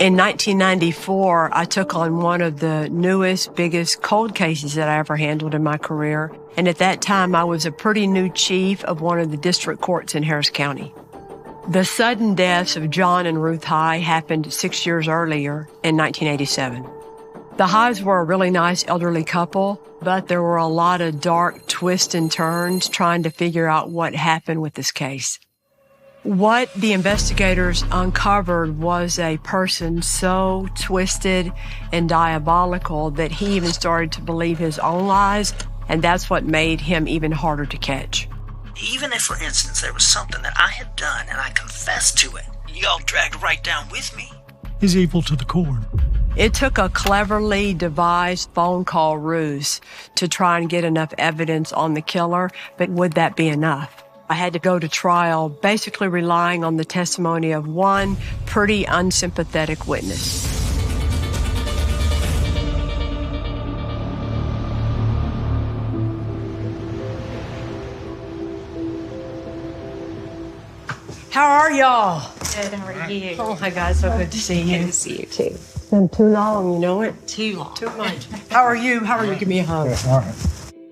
In 1994, I took on one of the newest, biggest cold cases that I ever handled in my career. And at that time, I was a pretty new chief of one of the district courts in Harris County. The sudden deaths of John and Ruth High happened 6 years earlier in 1987. The Highs were a really nice elderly couple, but there were a lot of dark twists and turns trying to figure out what happened with this case. What the investigators uncovered was a person so twisted and diabolical that he even started to believe his own lies, and that's what made him even harder to catch. Even if, for instance, there was something that I had done and I confessed to it, y'all dragged right down with me. He's evil to the core. It took a cleverly devised phone call ruse to try and get enough evidence on the killer, but would that be enough? I had to go to trial basically relying on the testimony of one pretty unsympathetic witness. How are y'all? Good, how are you? Oh my God, so good to see you. Good to see you too. It's been too long, you know it? Too long. Too much. How are you? How are you? Give me a hug. All right.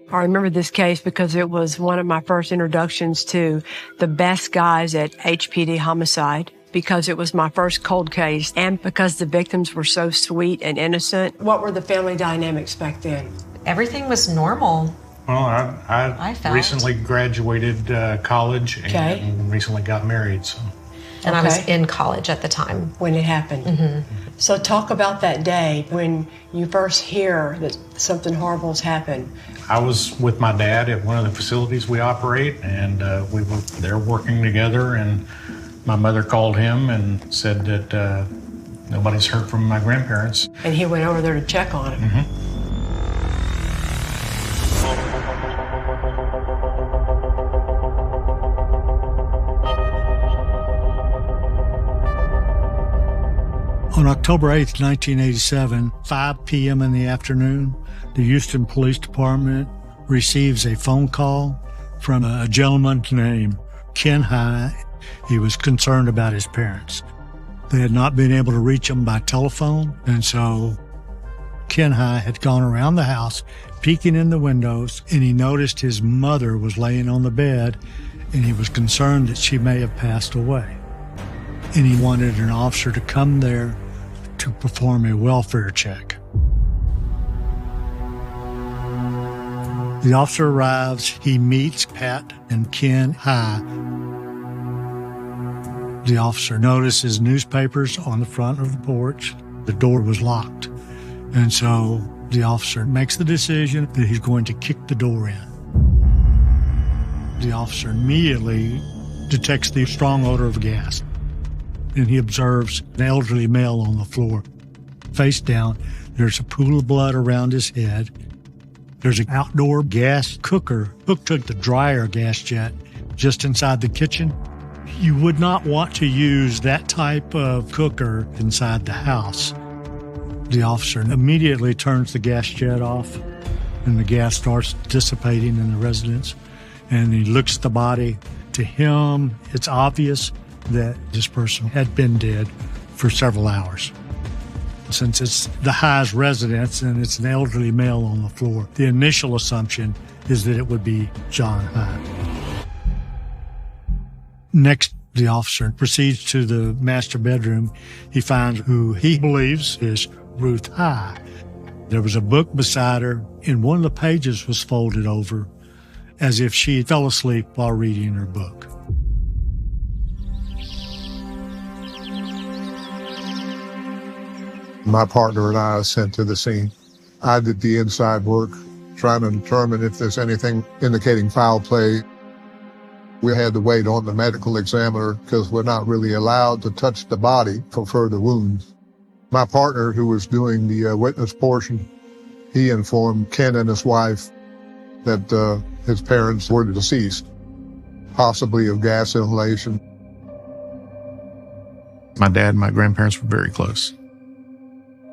I remember this case because it was one of my first introductions to the best guys at HPD Homicide, because it was my first cold case and because the victims were so sweet and innocent. What were the family dynamics back then? Everything was normal. Well, I recently graduated college and recently got married. So. And I was in college at the time. When it happened. Mm-hmm. So talk about that day when you first hear that something horrible has happened. I was with my dad at one of the facilities we operate, and we were there working together, and my mother called him and said that nobody's heard from my grandparents. And he went over there to check on him. Mm-hmm. On October 8th, 1987, 5 p.m. in the afternoon, the Houston Police Department receives a phone call from a gentleman named Ken High. He was concerned about his parents. They had not been able to reach him by telephone, and so Ken High had gone around the house, peeking in the windows, and he noticed his mother was laying on the bed, and he was concerned that she may have passed away. And he wanted an officer to come there to perform a welfare check. The officer arrives, he meets Pat and Ken High. The officer notices newspapers on the front of the porch. The door was locked. And so the officer makes the decision that he's going to kick the door in. The officer immediately detects the strong odor of gas, and he observes an elderly male on the floor. Face down, there's a pool of blood around his head. There's an outdoor gas cooker hooked to the dryer gas jet just inside the kitchen. You would not want to use that type of cooker inside the house. The officer immediately turns the gas jet off, and the gas starts dissipating in the residence. And he looks at the body. To him, it's obvious that this person had been dead for several hours. Since it's the High's residence and it's an elderly male on the floor, the initial assumption is that it would be John High. Next, the officer proceeds to the master bedroom. He finds who he believes is Ruth High. There was a book beside her, and one of the pages was folded over as if she fell asleep while reading her book. My partner and I are sent to the scene. I did the inside work, trying to determine if there's anything indicating foul play. We had to wait on the medical examiner because we're not really allowed to touch the body for further wounds. My partner, who was doing the witness portion, he informed Ken and his wife that his parents were deceased, possibly of gas inhalation. My dad and my grandparents were very close.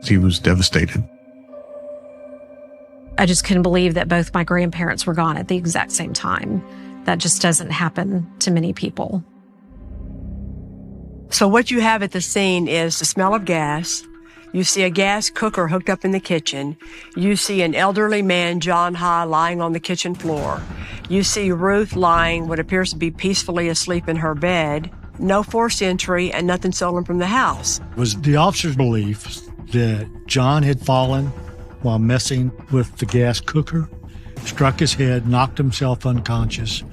He was devastated. I just couldn't believe that both my grandparents were gone at the exact same time. That just doesn't happen to many people. So what you have at the scene is the smell of gas. You see a gas cooker hooked up in the kitchen. You see an elderly man, John High, lying on the kitchen floor. You see Ruth lying what appears to be peacefully asleep in her bed. No forced entry and nothing stolen from the house. It was the officer's belief that John had fallen while messing with the gas cooker, struck his head, knocked himself unconscious,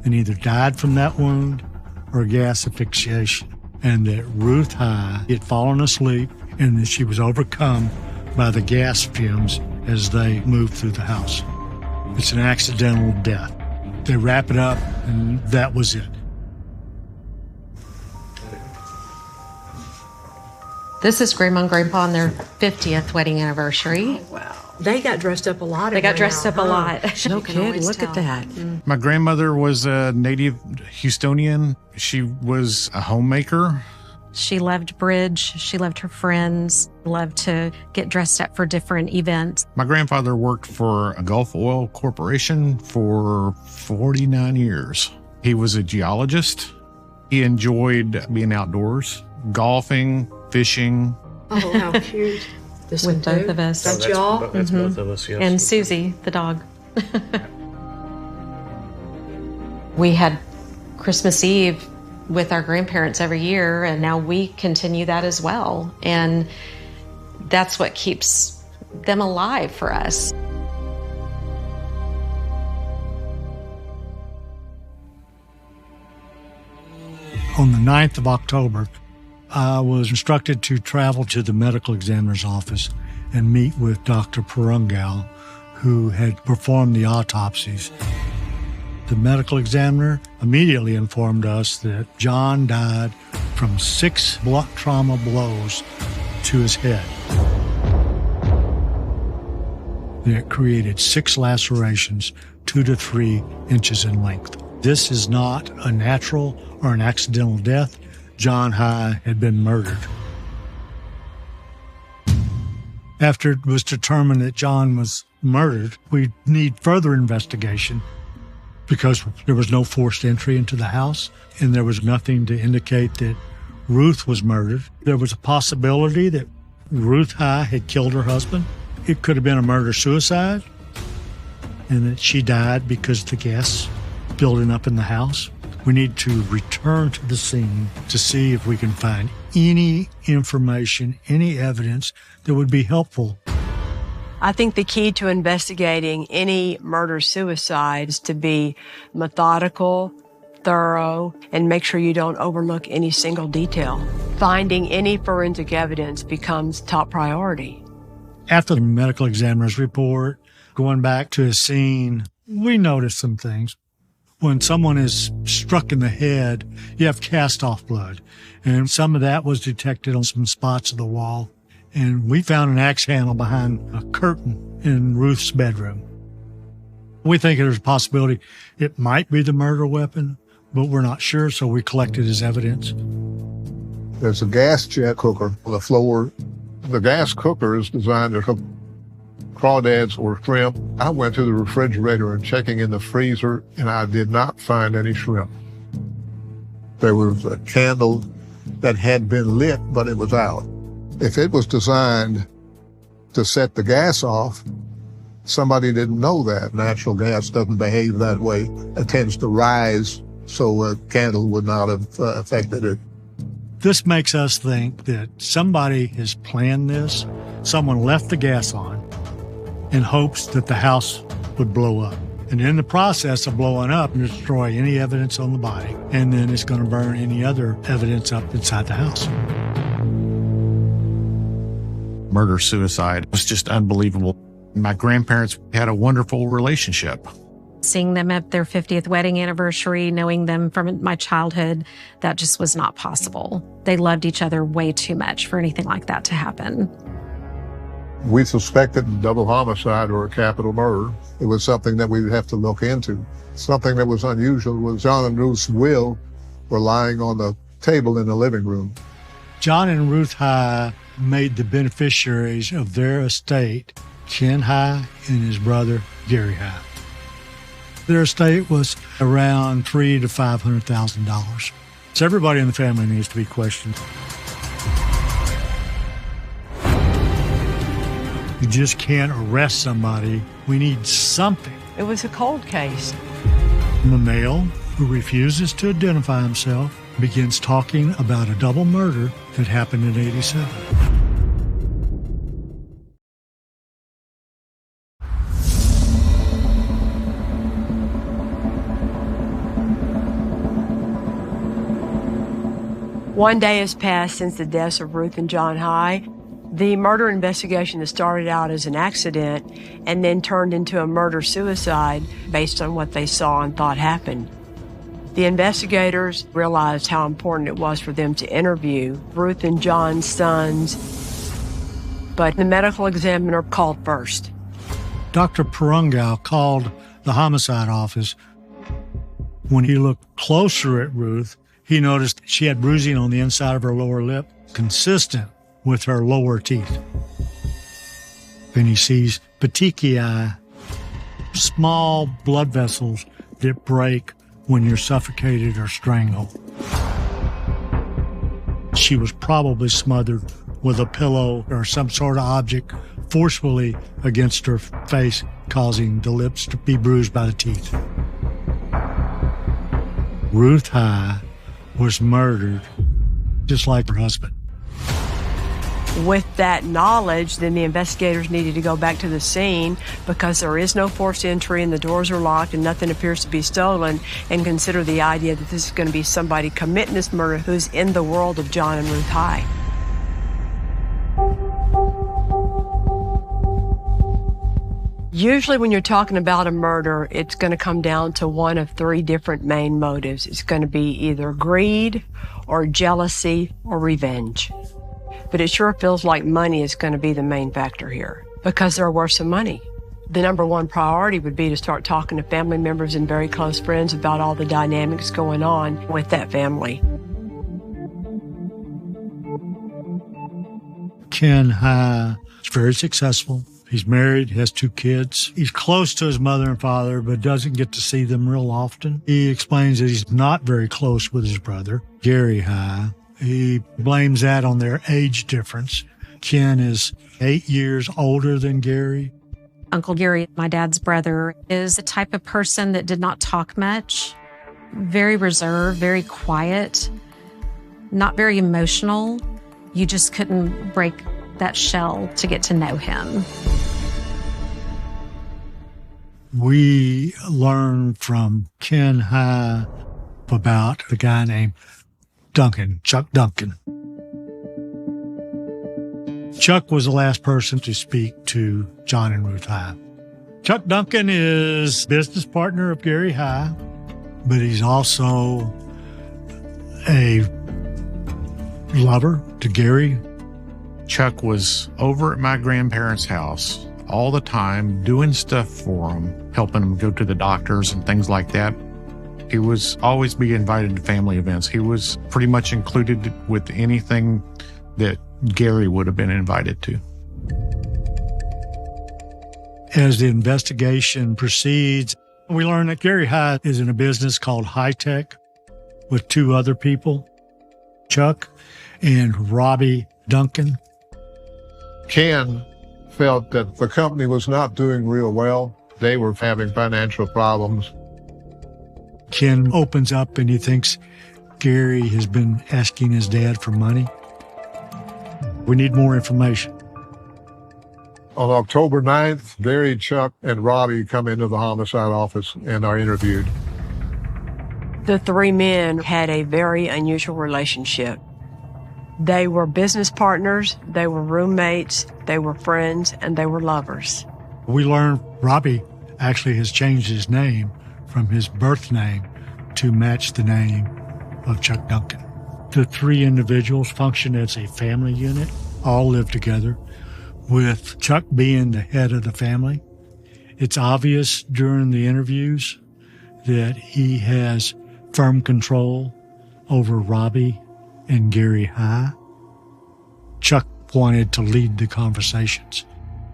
and either died from that wound or gas asphyxiation. And that Ruth High had fallen asleep and that she was overcome by the gas fumes as they moved through the house. It's an accidental death. They wrap it up, and that was it. This is Grandma and Grandpa on their 50th wedding anniversary. Wow. They got dressed up a lot. They got dressed up a lot. No kidding. Look at that. My grandmother was a native Houstonian. She was a homemaker. She loved bridge. She loved her friends, loved to get dressed up for different events. My grandfather worked for a Gulf Oil Corporation for 49 years. He was a geologist. He enjoyed being outdoors, golfing, fishing. Oh, how cute. This With both of us. That's y'all? That's both of us, yes. And Susie, the dog. We had Christmas Eve with our grandparents every year, and now we continue that as well. And that's what keeps them alive for us. On the 9th of October, I was instructed to travel to the medical examiner's office and meet with Dr. Perungal, who had performed the autopsies. The medical examiner immediately informed us that John died from 6 blunt trauma blows to his head. That created 6 lacerations, 2 to 3 inches in length. This is not a natural or an accidental death. John High had been murdered. After it was determined that John was murdered, we need further investigation because there was no forced entry into the house and there was nothing to indicate that Ruth was murdered. There was a possibility that Ruth High had killed her husband. It could have been a murder-suicide and that she died because the gas building up in the house. We need to return to the scene to see if we can find any information, any evidence that would be helpful. I think the key to investigating any murder-suicide is to be methodical, thorough, and make sure you don't overlook any single detail. Finding any forensic evidence becomes top priority. After the medical examiner's report, going back to a scene, we noticed some things. When someone is struck in the head, you have cast-off blood, and some of that was detected on some spots of the wall. And we found an axe handle behind a curtain in Ruth's bedroom. We think there's a possibility it might be the murder weapon, but we're not sure, so we collected as evidence. There's a gas jet cooker on the floor. The gas cooker is designed to cook crawdads or shrimp. I went to the refrigerator and checking in the freezer, and I did not find any shrimp. There was a candle that had been lit, but it was out. If it was designed to set the gas off, somebody didn't know that. Natural gas doesn't behave that way. It tends to rise, so a candle would not have affected it. This makes us think that somebody has planned this. Someone left the gas on in hopes that the house would blow up. And in the process of blowing up, destroy any evidence on the body. And then it's going to burn any other evidence up inside the house. Murder-suicide was just unbelievable. My grandparents had a wonderful relationship. Seeing them at their 50th wedding anniversary, knowing them from my childhood, that just was not possible. They loved each other way too much for anything like that to happen. We suspected double homicide or a capital murder. It was something that we'd have to look into. Something that was unusual was John and Ruth's will were lying on the table in the living room. John and Ruth High made the beneficiaries of their estate Ken High and his brother Gary High. Their estate was around $300,000 to $500,000. So everybody in the family needs to be questioned. You just can't arrest somebody. We need something. It was a cold case. The male, who refuses to identify himself, begins talking about a double murder that happened in '87. One day has passed since the deaths of Ruth and John High. The murder investigation that started out as an accident and then turned into a murder-suicide based on what they saw and thought happened. The investigators realized how important it was for them to interview Ruth and John's sons, but the medical examiner called first. Dr. Perungau called the homicide office. When he looked closer at Ruth, he noticed she had bruising on the inside of her lower lip, consistent with her lower teeth. Then he sees petechiae, small blood vessels that break when you're suffocated or strangled. She was probably smothered with a pillow or some sort of object forcefully against her face, causing the lips to be bruised by the teeth. Ruth High was murdered just like her husband. With that knowledge, then the investigators needed to go back to the scene because there is no forced entry and the doors are locked and nothing appears to be stolen, and consider the idea that this is going to be somebody committing this murder who's in the world of John and Ruth High. Usually when you're talking about a murder, it's going to come down to one of three different main motives. It's going to be either greed or jealousy or revenge. But it sure feels like money is going to be the main factor here because they're worth some money. The number one priority would be to start talking to family members and very close friends about all the dynamics going on with that family. Ken High is very successful. He's married, has 2 kids. He's close to his mother and father, but doesn't get to see them real often. He explains that he's not very close with his brother, Gary High. He blames that on their age difference. Ken is 8 years older than Gary. Uncle Gary, my dad's brother, is the type of person that did not talk much, very reserved, very quiet, not very emotional. You just couldn't break that shell to get to know him. We learned from Ken High about a guy named Duncan, Chuck Duncan. Chuck was the last person to speak to John and Ruth High. Chuck Duncan is business partner of Gary High, but he's also a lover to Gary. Chuck was over at my grandparents' house all the time, doing stuff for them, helping them go to the doctors and things like that. He was always be invited to family events. He was pretty much included with anything that Gary would have been invited to. As the investigation proceeds, we learn that Gary High is in a business called High Tech with 2 other people, Chuck and Robbie Duncan. Ken felt that the company was not doing real well. They were having financial problems. Ken opens up and he thinks Gary has been asking his dad for money. We need more information. On October 9th, Gary, Chuck, and Robbie come into the homicide office and are interviewed. The 3 men had a very unusual relationship. They were business partners, they were roommates, they were friends, and they were lovers. We learned Robbie actually has changed his name from his birth name to match the name of Chuck Duncan. The 3 individuals function as a family unit, all live together, with Chuck being the head of the family. It's obvious during the interviews that he has firm control over Robbie and Gary High. Chuck wanted to lead the conversations.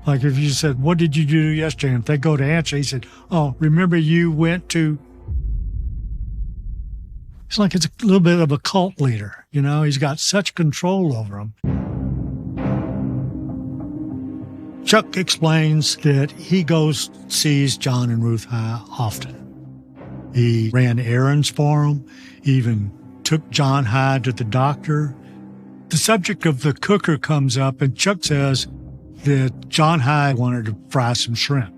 Like if you said, what did you do yesterday? And if they go to answer, he said, oh, remember you went to... It's like it's a little bit of a cult leader. You know, he's got such control over them. Chuck explains that he sees John and Ruth High often. He ran errands for them, even took John High to the doctor. The subject of the cooker comes up, and Chuck says that John High wanted to fry some shrimp.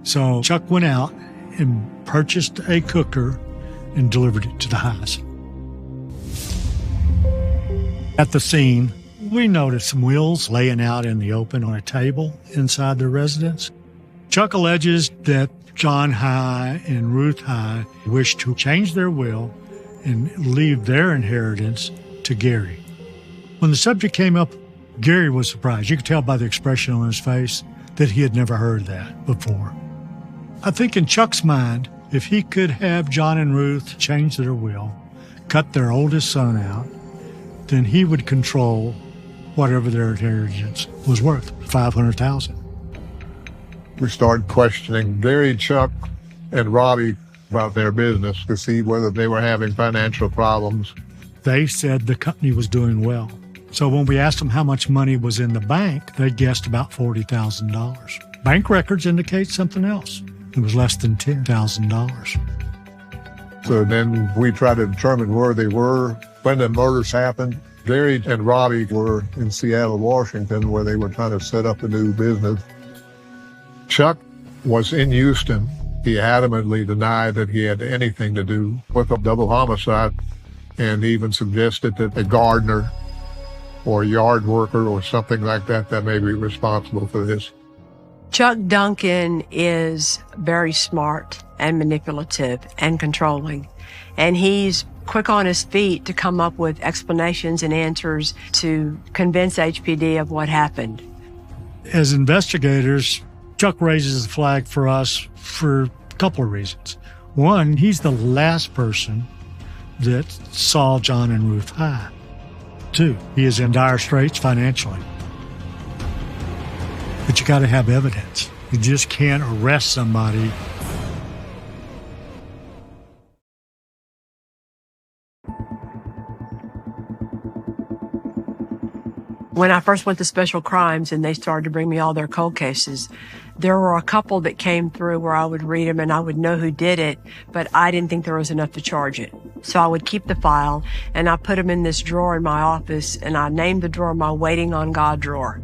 So Chuck went out and purchased a cooker and delivered it to the Highs. At the scene, we noticed some wills laying out in the open on a table inside their residence. Chuck alleges that John High and Ruth High wished to change their will and leave their inheritance to Gary. When the subject came up, Gary was surprised. You could tell by the expression on his face that he had never heard that before. I think in Chuck's mind, if he could have John and Ruth change their will, cut their oldest son out, then he would control whatever their inheritance was worth, $500,000. We started questioning Gary, Chuck, and Robbie about their business to see whether they were having financial problems. They said the company was doing well. So when we asked them how much money was in the bank, they guessed about $40,000. Bank records indicate something else. It was less than $10,000. So then we tried to determine where they were when the murders happened. Gary and Robbie were in Seattle, Washington, where they were trying to set up a new business. Chuck was in Houston. He adamantly denied that he had anything to do with a double homicide, and even suggested that a gardener or a yard worker or something like that may be responsible for this. Chuck Duncan is very smart and manipulative and controlling, and he's quick on his feet to come up with explanations and answers to convince HPD of what happened. As investigators, Chuck raises the flag for us for a couple of reasons. One, he's the last person that saw John and Ruth High. Two, he is in dire straits financially. But you got to have evidence. You just can't arrest somebody. When I first went to Special Crimes and they started to bring me all their cold cases, there were a couple that came through where I would read them and I would know who did it, but I didn't think there was enough to charge it. So I would keep the file and I put them in this drawer in my office, and I named the drawer my Waiting on God drawer.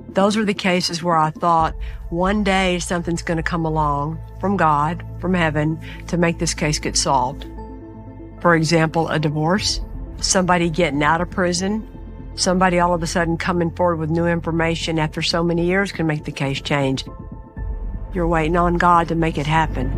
Those were the cases where I thought one day something's going to come along from God, from heaven, to make this case get solved. For example, a divorce, somebody getting out of prison, somebody all of a sudden coming forward with new information after so many years can make the case change. You're waiting on God to make it happen.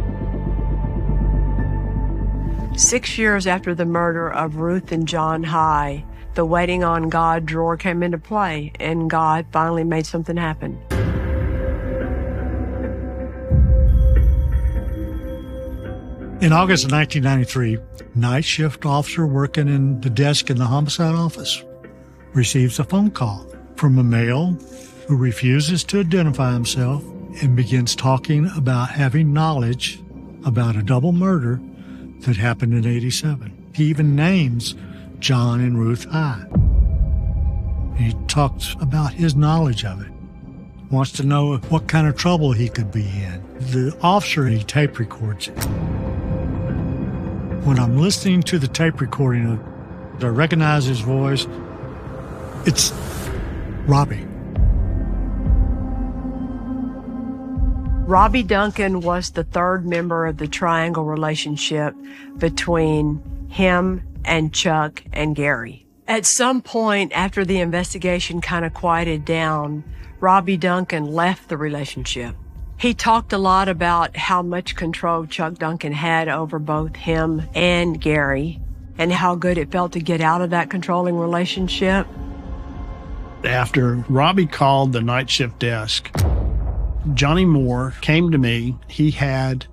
6 years after the murder of Ruth and John High, the Waiting on God drawer came into play, and God finally made something happen. In August of 1993, night shift officer working in the desk in the homicide office receives a phone call from a male who refuses to identify himself and begins talking about having knowledge about a double murder that happened in '87. He even names John and Ruth High. He talks about his knowledge of it, wants to know what kind of trouble he could be in. The officer, he tape records it. When I'm listening to the tape recording, I recognize his voice. It's Robbie. Robbie Duncan was the third member of the triangle relationship between him and Chuck and Gary. At some point after the investigation kind of quieted down, Robbie Duncan left the relationship. He talked a lot about how much control Chuck Duncan had over both him and Gary, and how good it felt to get out of that controlling relationship. After Robbie called the night shift desk, Johnny Moore came to me. He had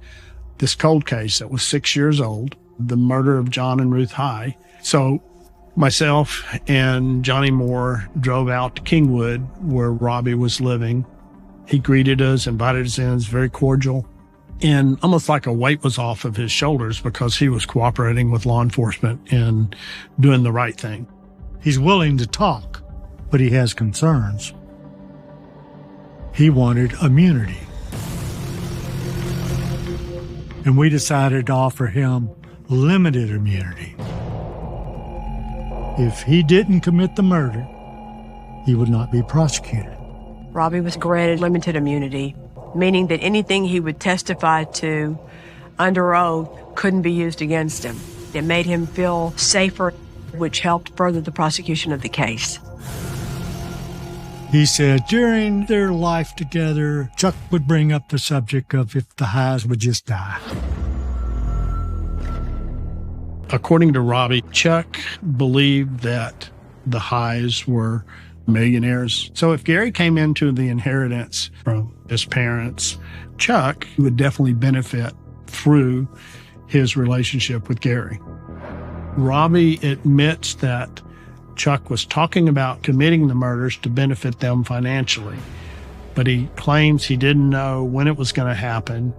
this cold case that was 6 years old, the murder of John and Ruth High. So myself and Johnny Moore drove out to Kingwood, where Robbie was living. He greeted us, invited us in, was very cordial. And almost like a weight was off of his shoulders because he was cooperating with law enforcement and doing the right thing. He's willing to talk, but he has concerns. He wanted immunity. And we decided to offer him limited immunity. If he didn't commit the murder, he would not be prosecuted. Robbie was granted limited immunity, meaning that anything he would testify to under oath couldn't be used against him. It made him feel safer, which helped further the prosecution of the case. He said during their life together, Chuck would bring up the subject of if the Highs would just die. According to Robbie, Chuck believed that the Highs were millionaires. So if Gary came into the inheritance from his parents, Chuck would definitely benefit through his relationship with Gary. Robbie admits that Chuck was talking about committing the murders to benefit them financially, but he claims he didn't know when it was going to happen.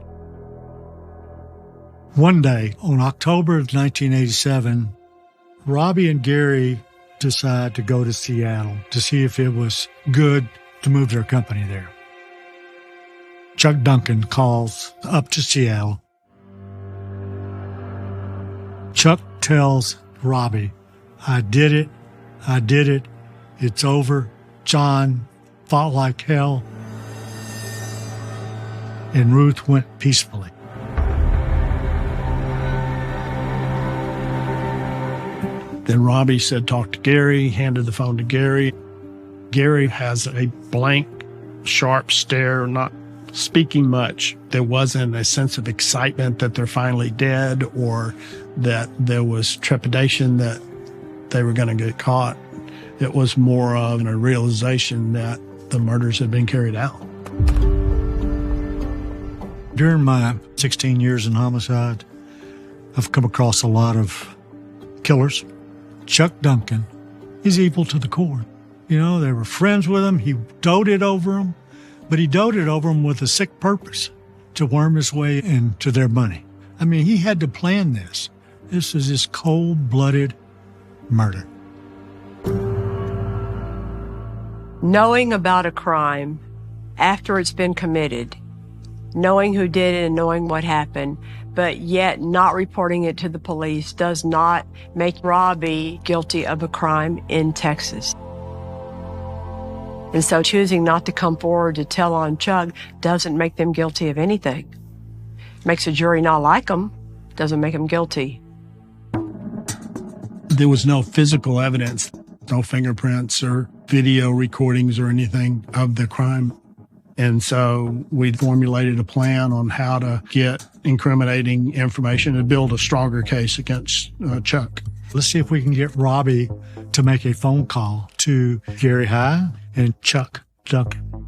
One day, on October of 1987, Robbie and Gary decide to go to Seattle to see if it was good to move their company there. Chuck Duncan calls up to Seattle. Chuck tells Robbie, I did it, it's over. John fought like hell, and Ruth went peacefully. Then Robbie said, talk to Gary, handed the phone to Gary. Gary has a blank, sharp stare, not speaking much. There wasn't a sense of excitement that they're finally dead or that there was trepidation that they were going to get caught. It was more of a realization that the murders had been carried out. During my 16 years in homicide, I've come across a lot of killers. Chuck Duncan is evil to the core. You know, they were friends with him. He doted over them, but he doted over them with a sick purpose to worm his way into their money. I mean, he had to plan this. This is his cold-blooded murder. Knowing about a crime after it's been committed, knowing who did it and knowing what happened, but yet not reporting it to the police does not make Robbie guilty of a crime in Texas. And so choosing not to come forward to tell on Chuck doesn't make them guilty of anything. Makes a jury not like them, doesn't make them guilty. There was no physical evidence, no fingerprints or video recordings or anything of the crime. And so we formulated a plan on how to get incriminating information and build a stronger case against Chuck. Let's see if we can get Robbie to make a phone call to Gary High and Chuck Duncan,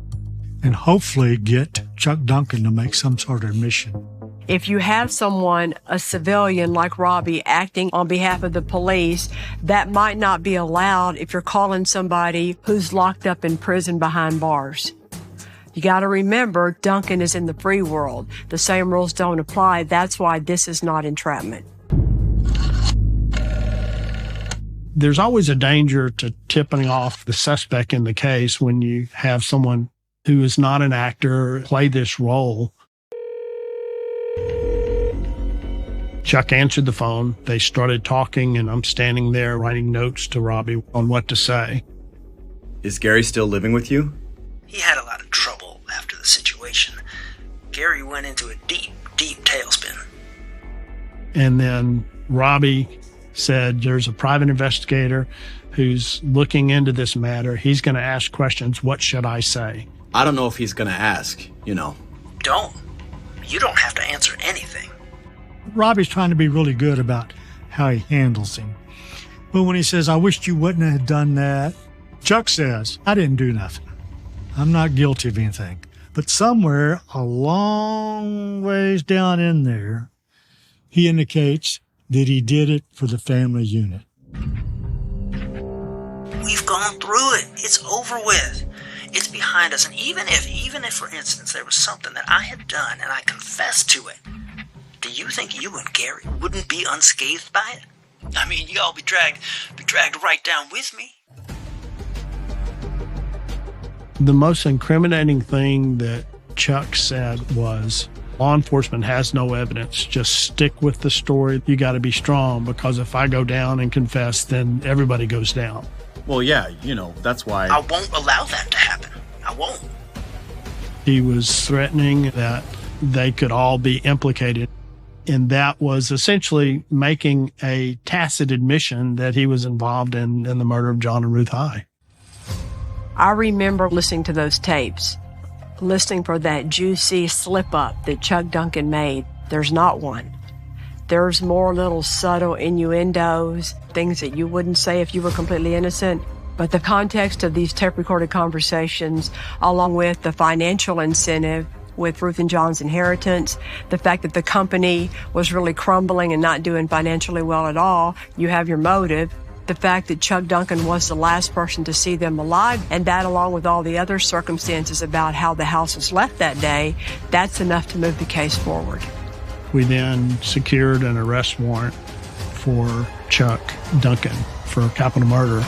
and hopefully get Chuck Duncan to make some sort of admission. If you have someone, a civilian like Robbie, acting on behalf of the police, that might not be allowed if you're calling somebody who's locked up in prison behind bars. You got to remember, Duncan is in the free world. The same rules don't apply. That's why this is not entrapment. There's always a danger to tipping off the suspect in the case when you have someone who is not an actor play this role. Chuck answered the phone. They started talking, and I'm standing there writing notes to Robbie on what to say. Is Gary still living with you? He had a lot of trouble after the situation. Gary went into a deep, deep tailspin. And then Robbie said, there's a private investigator who's looking into this matter. He's going to ask questions. What should I say? I don't know if he's going to ask, Don't. You don't have to answer anything. Robbie's trying to be really good about how he handles him. But when he says, I wished you wouldn't have done that, Chuck says, I didn't do nothing. I'm not guilty of anything. But somewhere a long ways down in there, he indicates that he did it for the family unit. We've gone through it. It's over with. It's behind us, and even if, for instance, there was something that I had done and I confessed to it, do you think you and Gary wouldn't be unscathed by it? I mean, y'all be dragged right down with me. The most incriminating thing that Chuck said was, law enforcement has no evidence. Just stick with the story. You got to be strong, because if I go down and confess, then everybody goes down. Well, yeah, that's why. I won't allow that to happen. I won't. He was threatening that they could all be implicated. And that was essentially making a tacit admission that he was involved in the murder of John and Ruth High. I remember listening to those tapes, listening for that juicy slip-up that Chuck Duncan made. There's not one. There's more little subtle innuendos, things that you wouldn't say if you were completely innocent. But the context of these tape-recorded conversations, along with the financial incentive with Ruth and John's inheritance, the fact that the company was really crumbling and not doing financially well at all, you have your motive. The fact that Chuck Duncan was the last person to see them alive, and that along with all the other circumstances about how the house was left that day, that's enough to move the case forward. We then secured an arrest warrant for Chuck Duncan for capital murder.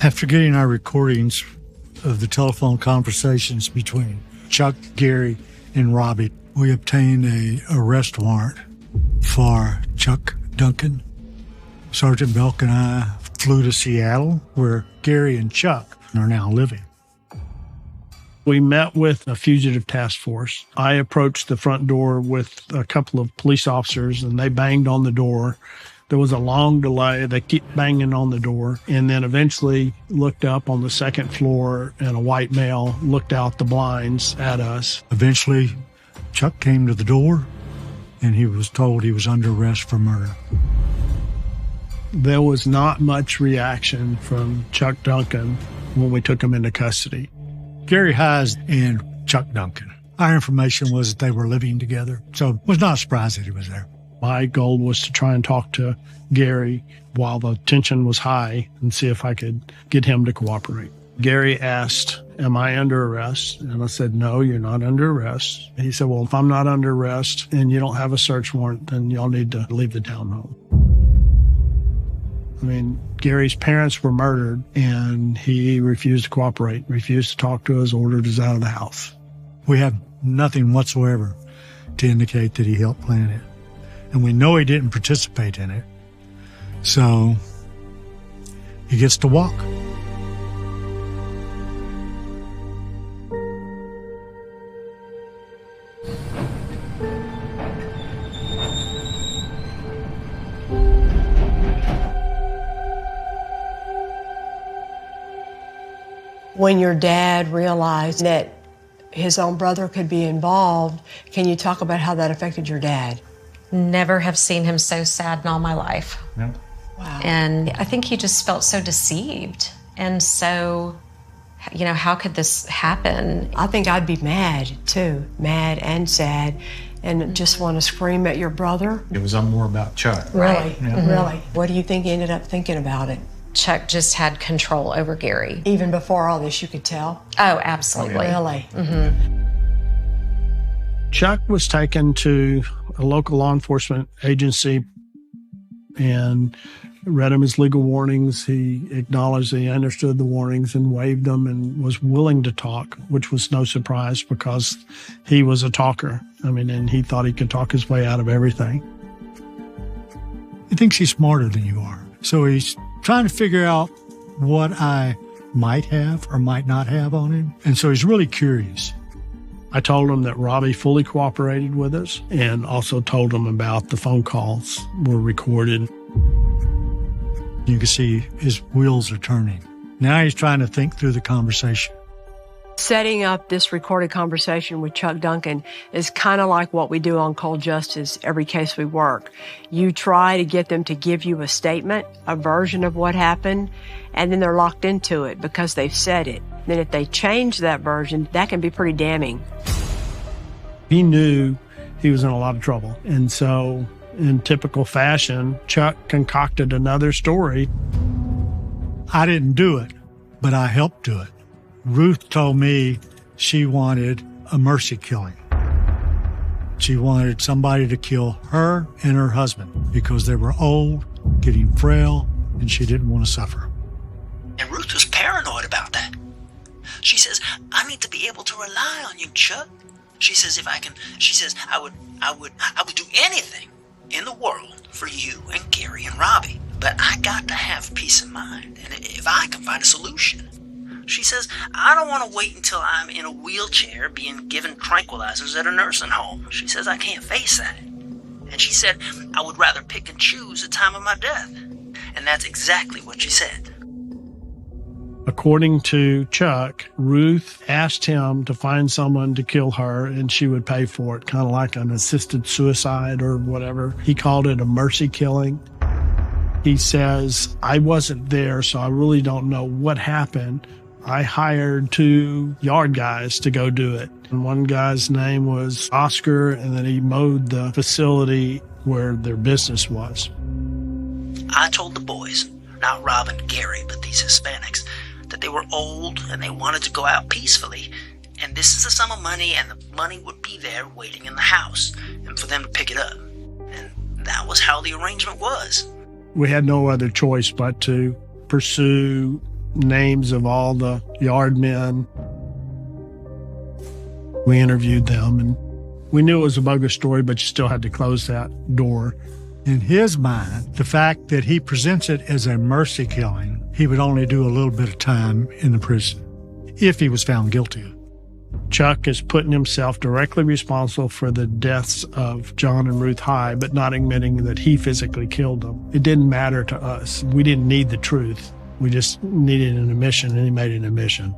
After getting our recordings of the telephone conversations between Chuck, Gary, and Robbie, we obtained an arrest warrant for Chuck Duncan. Sergeant Belk and I flew to Seattle, where Gary and Chuck are now living. We met with a fugitive task force. I approached the front door with a couple of police officers, and they banged on the door. There was a long delay. They kept banging on the door, and then eventually looked up on the second floor, and a white male looked out the blinds at us. Eventually, Chuck came to the door, and he was told he was under arrest for murder. There was not much reaction from Chuck Duncan when we took him into custody. Gary Hise and Chuck Duncan. Our information was that they were living together, so it was not surprised that he was there. My goal was to try and talk to Gary while the tension was high and see if I could get him to cooperate. Gary asked, "Am I under arrest?" And I said, "No, you're not under arrest." And he said, "Well, if I'm not under arrest and you don't have a search warrant, then y'all need to leave the townhome." I mean, Gary's parents were murdered, and he refused to cooperate, refused to talk to us, ordered us out of the house. We have nothing whatsoever to indicate that he helped plan it. And we know he didn't participate in it. So he gets to walk. When your dad realized that his own brother could be involved, can you talk about how that affected your dad? Never have seen him so sad in all my life. Yeah. Wow. And I think he just felt so deceived. And so, how could this happen? I think I'd be mad too, mad and sad, and just want to scream at your brother. It was more about Chuck. Really? Yeah. Mm-hmm. Really? What do you think he ended up thinking about it? Chuck just had control over Gary. Even before all this, you could tell? Oh, absolutely. Really? Mm-hmm. Chuck was taken to a local law enforcement agency and read him his legal warnings. He acknowledged he understood the warnings and waived them and was willing to talk, which was no surprise because he was a talker. And he thought he could talk his way out of everything. He thinks he's smarter than you are. So he's trying to figure out what I might have or might not have on him. And so he's really curious. I told him that Robbie fully cooperated with us and also told him about the phone calls were recorded. You can see his wheels are turning. Now he's trying to think through the conversation. Setting up this recorded conversation with Chuck Duncan is kind of like what we do on Cold Justice every case we work. You try to get them to give you a statement, a version of what happened, and then they're locked into it because they've said it. Then if they change that version, that can be pretty damning. He knew he was in a lot of trouble. And so, in typical fashion, Chuck concocted another story. I didn't do it, but I helped do it. Ruth told me she wanted a mercy killing. She wanted somebody to kill her and her husband because they were old, getting frail, and she didn't want to suffer. And Ruth was paranoid about that. She says, I need to be able to rely on you, Chuck. She says, I would do anything in the world for you and Gary and Robbie. But I got to have peace of mind, and if I can find a solution. She says, I don't want to wait until I'm in a wheelchair being given tranquilizers at a nursing home. She says, I can't face that. And she said, I would rather pick and choose the time of my death. And that's exactly what she said. According to Chuck, Ruth asked him to find someone to kill her and she would pay for it, kind of like an assisted suicide or whatever. He called it a mercy killing. He says, I wasn't there, so I really don't know what happened. I hired 2 yard guys to go do it. And one guy's name was Oscar, and then he mowed the facility where their business was. I told the boys, not Rob and Gary, but these Hispanics, that they were old and they wanted to go out peacefully. And this is a sum of money, and the money would be there waiting in the house, and for them to pick it up. And that was how the arrangement was. We had no other choice but to pursue names of all the yard men. We interviewed them, and we knew it was a bogus story, but you still had to close that door. In his mind, the fact that he presents it as a mercy killing, he would only do a little bit of time in the prison if he was found guilty. Chuck is putting himself directly responsible for the deaths of John and Ruth High, but not admitting that he physically killed them. It didn't matter to us. We didn't need the truth. We just needed an admission, and he made an admission.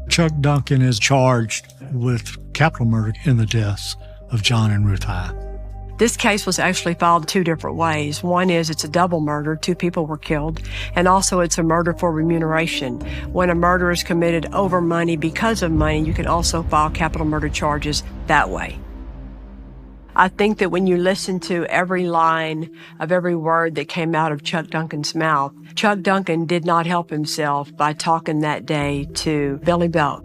Chuck Duncan is charged with capital murder in the deaths of John and Ruth High. This case was actually filed 2 different ways. One is it's a double murder, 2 people were killed, and also it's a murder for remuneration. When a murder is committed over money because of money, you can also file capital murder charges that way. I think that when you listen to every line of every word that came out of Chuck Duncan's mouth, Chuck Duncan did not help himself by talking that day to Billy Bell.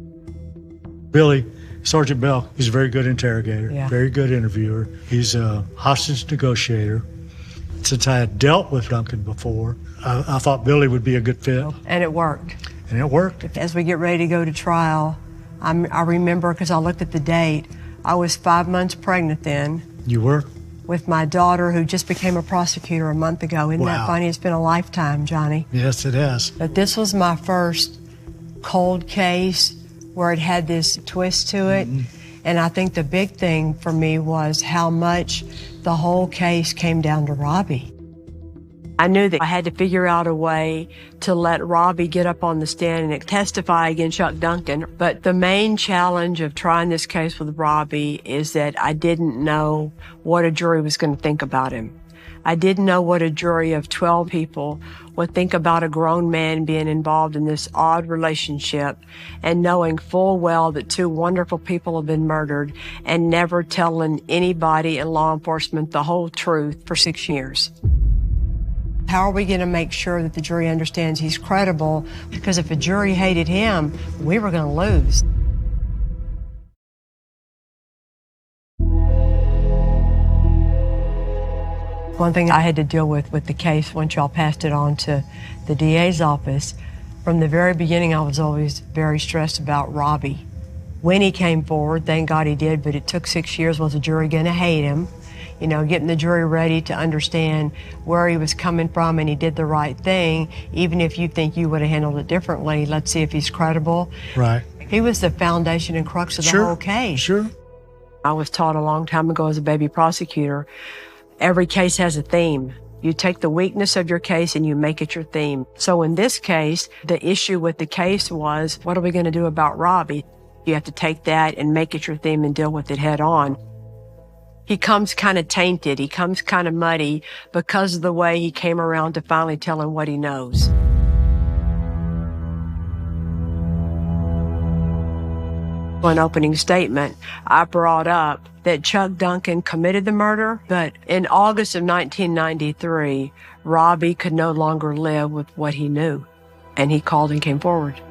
Billy, Sergeant Bell, he's a very good interrogator, Yeah. very good interviewer. He's a hostage negotiator. Since I had dealt with Duncan before, I thought Billy would be a good fit. And it worked. And it worked. As we get ready to go to trial, I remember, because I looked at the date, I was 5 months pregnant then You were? with my daughter, who just became a prosecutor a month ago. Isn't that Wow. funny? It's been a lifetime, Johnny. Yes, it has. But this was my first cold case where it had this twist to it. And I think the big thing for me was how much the whole case came down to Robbie. I knew that I had to figure out a way to let Robbie get up on the stand and testify against Chuck Duncan. But the main challenge of trying this case with Robbie is that I didn't know what a jury was going to think about him. I didn't know what a jury of 12 people would think about a grown man being involved in this odd relationship and knowing full well that 2 wonderful people have been murdered and never telling anybody in law enforcement the whole truth for 6 years. How are we going to make sure that the jury understands he's credible? Because if a jury hated him, we were going to lose. One thing I had to deal with the case once y'all passed it on to the DA's office, from the very beginning I was always very stressed about Robbie. When he came forward, thank God he did, but it took 6 years. Was the jury going to hate him? You know, getting the jury ready to understand where he was coming from, and he did the right thing. Even if you think you would have handled it differently, let's see if he's credible. Right. He was the foundation and crux of the whole case. Sure. I was taught a long time ago as a baby prosecutor, every case has a theme. You take the weakness of your case and you make it your theme. So in this case, the issue with the case was, what are we going to do about Robbie? You have to take that and make it your theme and deal with it head on. He comes kind of tainted, he comes kind of muddy because of the way he came around to finally tell him what he knows. An opening statement, I brought up that Chuck Duncan committed the murder, but in August of 1993, Robbie could no longer live with what he knew, and he called and came forward.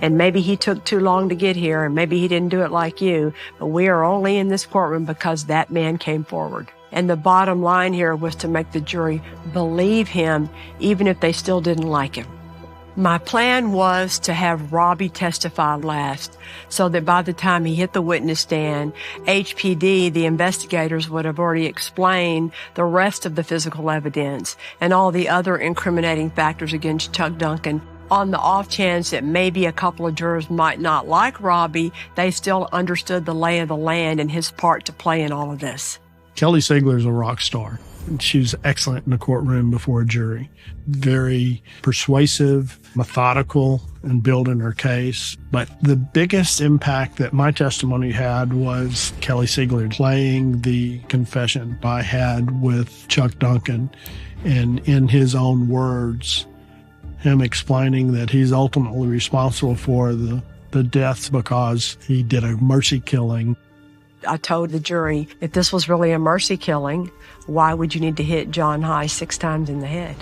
And maybe he took too long to get here, and maybe he didn't do it like you, but we are only in this courtroom because that man came forward. And the bottom line here was to make the jury believe him, even if they still didn't like him. My plan was to have Robbie testify last, so that by the time he hit the witness stand, HPD, the investigators, would have already explained the rest of the physical evidence and all the other incriminating factors against Chuck Duncan. On the off chance that maybe a couple of jurors might not like Robbie, they still understood the lay of the land and his part to play in all of this. Kelly Siegler is a rock star. She was excellent in the courtroom before a jury. Very persuasive, methodical in building her case. But the biggest impact that my testimony had was Kelly Siegler playing the confession I had with Chuck Duncan, and in his own words, him explaining that he's ultimately responsible for the deaths because he did a mercy killing. I told the jury, if this was really a mercy killing, why would you need to hit John High 6 times in the head?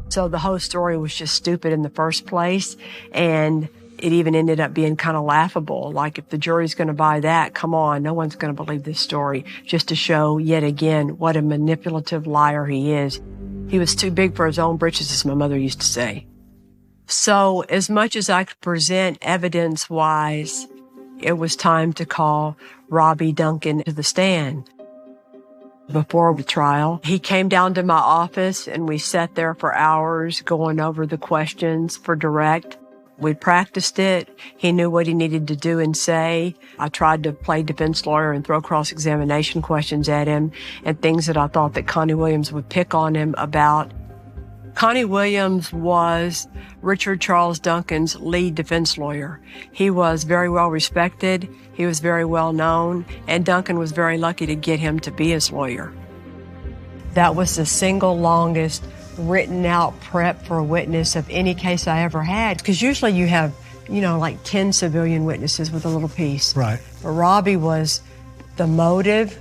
So the whole story was just stupid in the first place, and it even ended up being kind of laughable. Like, if the jury's going to buy that, come on, no one's going to believe this story, just to show yet again what a manipulative liar he is. He was too big for his own britches, as my mother used to say. So as much as I could present evidence-wise, it was time to call Robbie Duncan to the stand. Before the trial, he came down to my office and we sat there for hours going over the questions for direct. We practiced it. He knew what he needed to do and say. I tried to play defense lawyer and throw cross-examination questions at him and things that I thought that Connie Williams would pick on him about. Connie Williams was Richard Charles Duncan's lead defense lawyer. He was very well respected, he was very well known, and Duncan was very lucky to get him to be his lawyer. That was the single longest written out prep for a witness of any case I ever had. Because usually you have, like 10 civilian witnesses with a little piece. Right. But Robbie was the motive.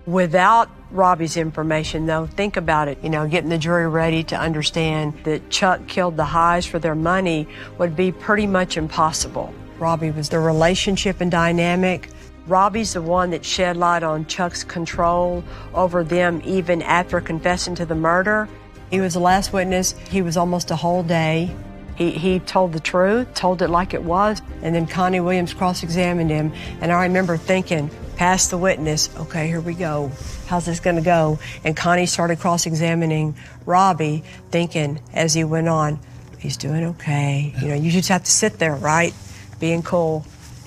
Without Robbie's information, though, think about it, getting the jury ready to understand that Chuck killed the Highs for their money would be pretty much impossible. Robbie was the relationship and dynamic. Robbie's the one that shed light on Chuck's control over them even after confessing to the murder. He was the last witness. He was almost a whole day. He told the truth, told it like it was, and then Connie Williams cross-examined him. And I remember thinking, pass the witness, okay, here we go. How's this gonna go? And Connie started cross-examining Robbie, thinking as he went on, he's doing okay. You just have to sit there, right? Being cool.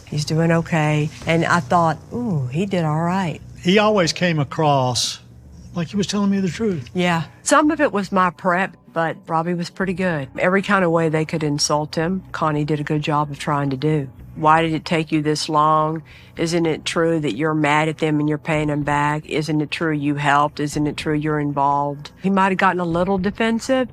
He's doing okay. And I thought, ooh, he did all right. He always came across like he was telling me the truth. Yeah. Some of it was my prep, but Robbie was pretty good. Every kind of way they could insult him, Connie did a good job of trying to do. Why did it take you this long? Isn't it true that you're mad at them and you're paying them back? Isn't it true you helped? Isn't it true you're involved? He might have gotten a little defensive,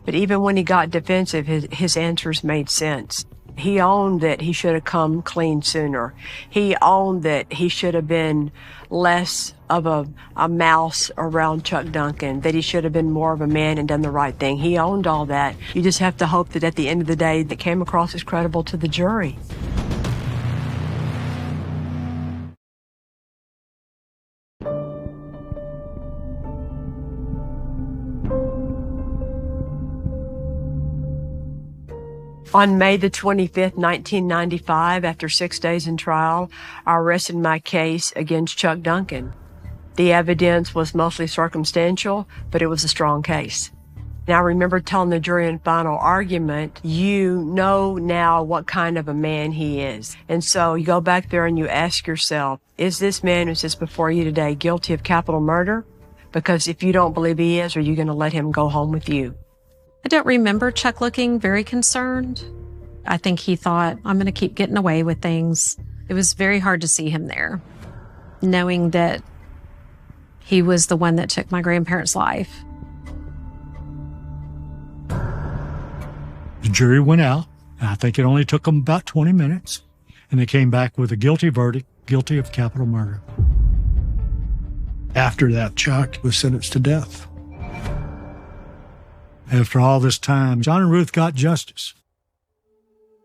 but even when he got defensive, his answers made sense. He owned that he should have come clean sooner. He owned that he should have been less of a mouse around Chuck Duncan, that he should have been more of a man and done the right thing. He owned all that. You just have to hope that at the end of the day, that came across as credible to the jury. On May the 25th, 1995, after 6 days in trial, I rested my case against Chuck Duncan. The evidence was mostly circumstantial, but it was a strong case. Now, I remember telling the jury in final argument, you know now what kind of a man he is. And so you go back there and you ask yourself, is this man who sits before you today guilty of capital murder? Because if you don't believe he is, are you going to let him go home with you? I don't remember Chuck looking very concerned. I think he thought, I'm going to keep getting away with things. It was very hard to see him there, knowing that he was the one that took my grandparents' life. The jury went out. I think it only took them about 20 minutes, and they came back with a guilty verdict, guilty of capital murder. After that, Chuck was sentenced to death. After all this time, John and Ruth got justice.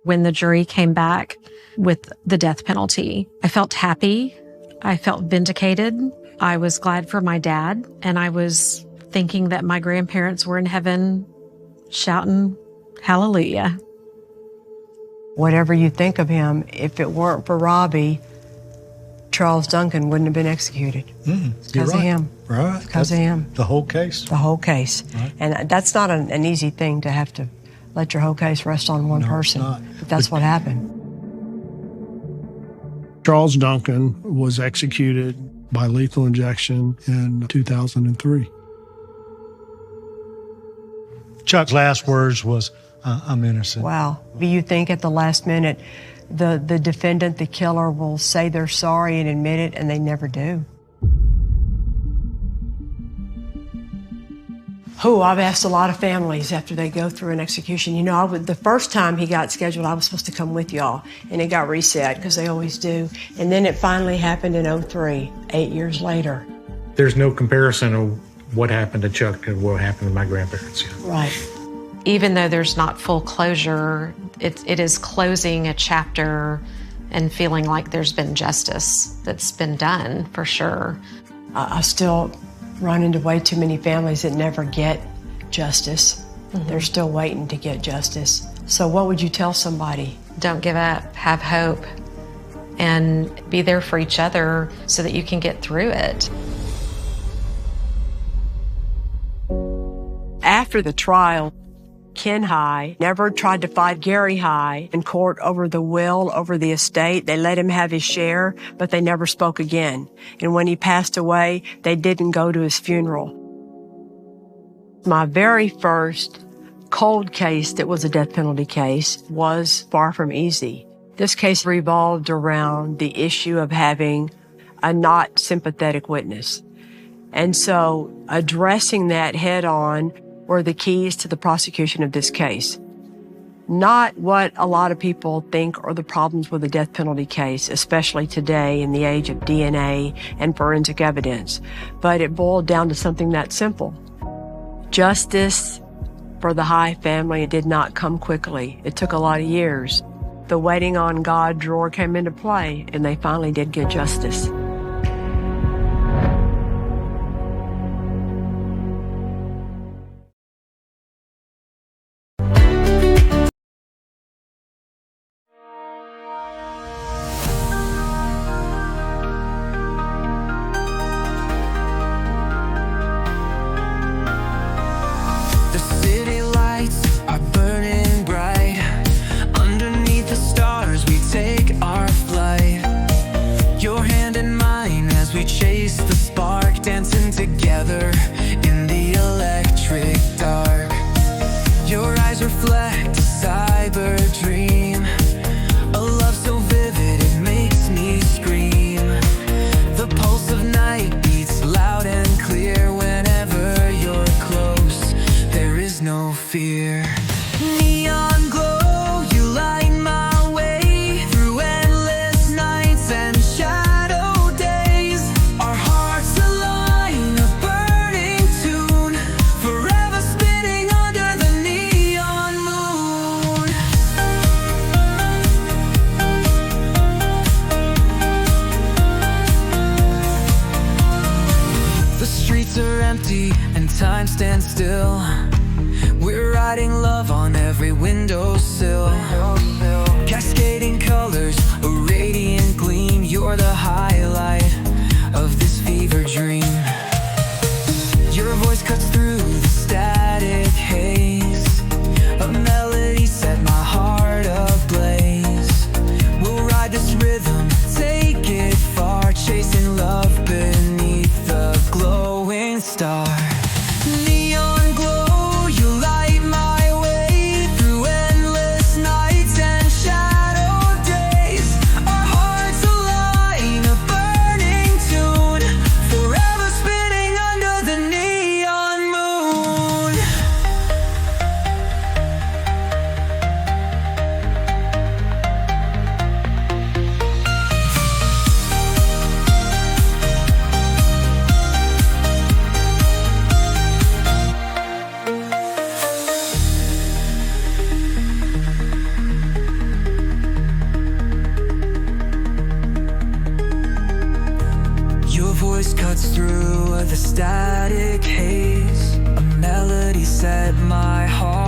When the jury came back with the death penalty, I felt happy. I felt vindicated. I was glad for my dad, and I was thinking that my grandparents were in heaven shouting, hallelujah. Whatever you think of him, if it weren't for Robbie, Charles Duncan wouldn't have been executed. It's because of him. Right. Because of him. The whole case. The whole case. Right. And that's not an easy thing to have to let your whole case rest on one person. It's not. But that's what happened. Charles Duncan was executed by lethal injection in 2003. Chuck's last words was, I'm innocent. Wow. You think at the last minute, the defendant, the killer, will say they're sorry and admit it, and they never do. I've asked a lot of families after they go through an execution. You know, the first time he got scheduled, I was supposed to come with y'all, and it got reset, because they always do. And then it finally happened in 2003, 8 years later. There's no comparison of what happened to Chuck and what happened to my grandparents. Right. Even though there's not full closure, it is closing a chapter and feeling like there's been justice that's been done, for sure. I still run into way too many families that never get justice. They're still waiting to get justice. So what would you tell somebody? Don't give up, have hope, and be there for each other so that you can get through it. After the trial, Ken High never tried to fight Gary High in court over the will, over the estate. They let him have his share, but they never spoke again. And when he passed away, they didn't go to his funeral. My very first cold case that was a death penalty case was far from easy. This case revolved around the issue of having a not sympathetic witness. And so addressing that head on were the keys to the prosecution of this case. Not what a lot of people think are the problems with a death penalty case, especially today in the age of DNA and forensic evidence, but it boiled down to something that simple. Justice for the High family did not come quickly. It took a lot of years. The waiting on God drawer came into play, and they finally did get justice. static haze. A melody set my heart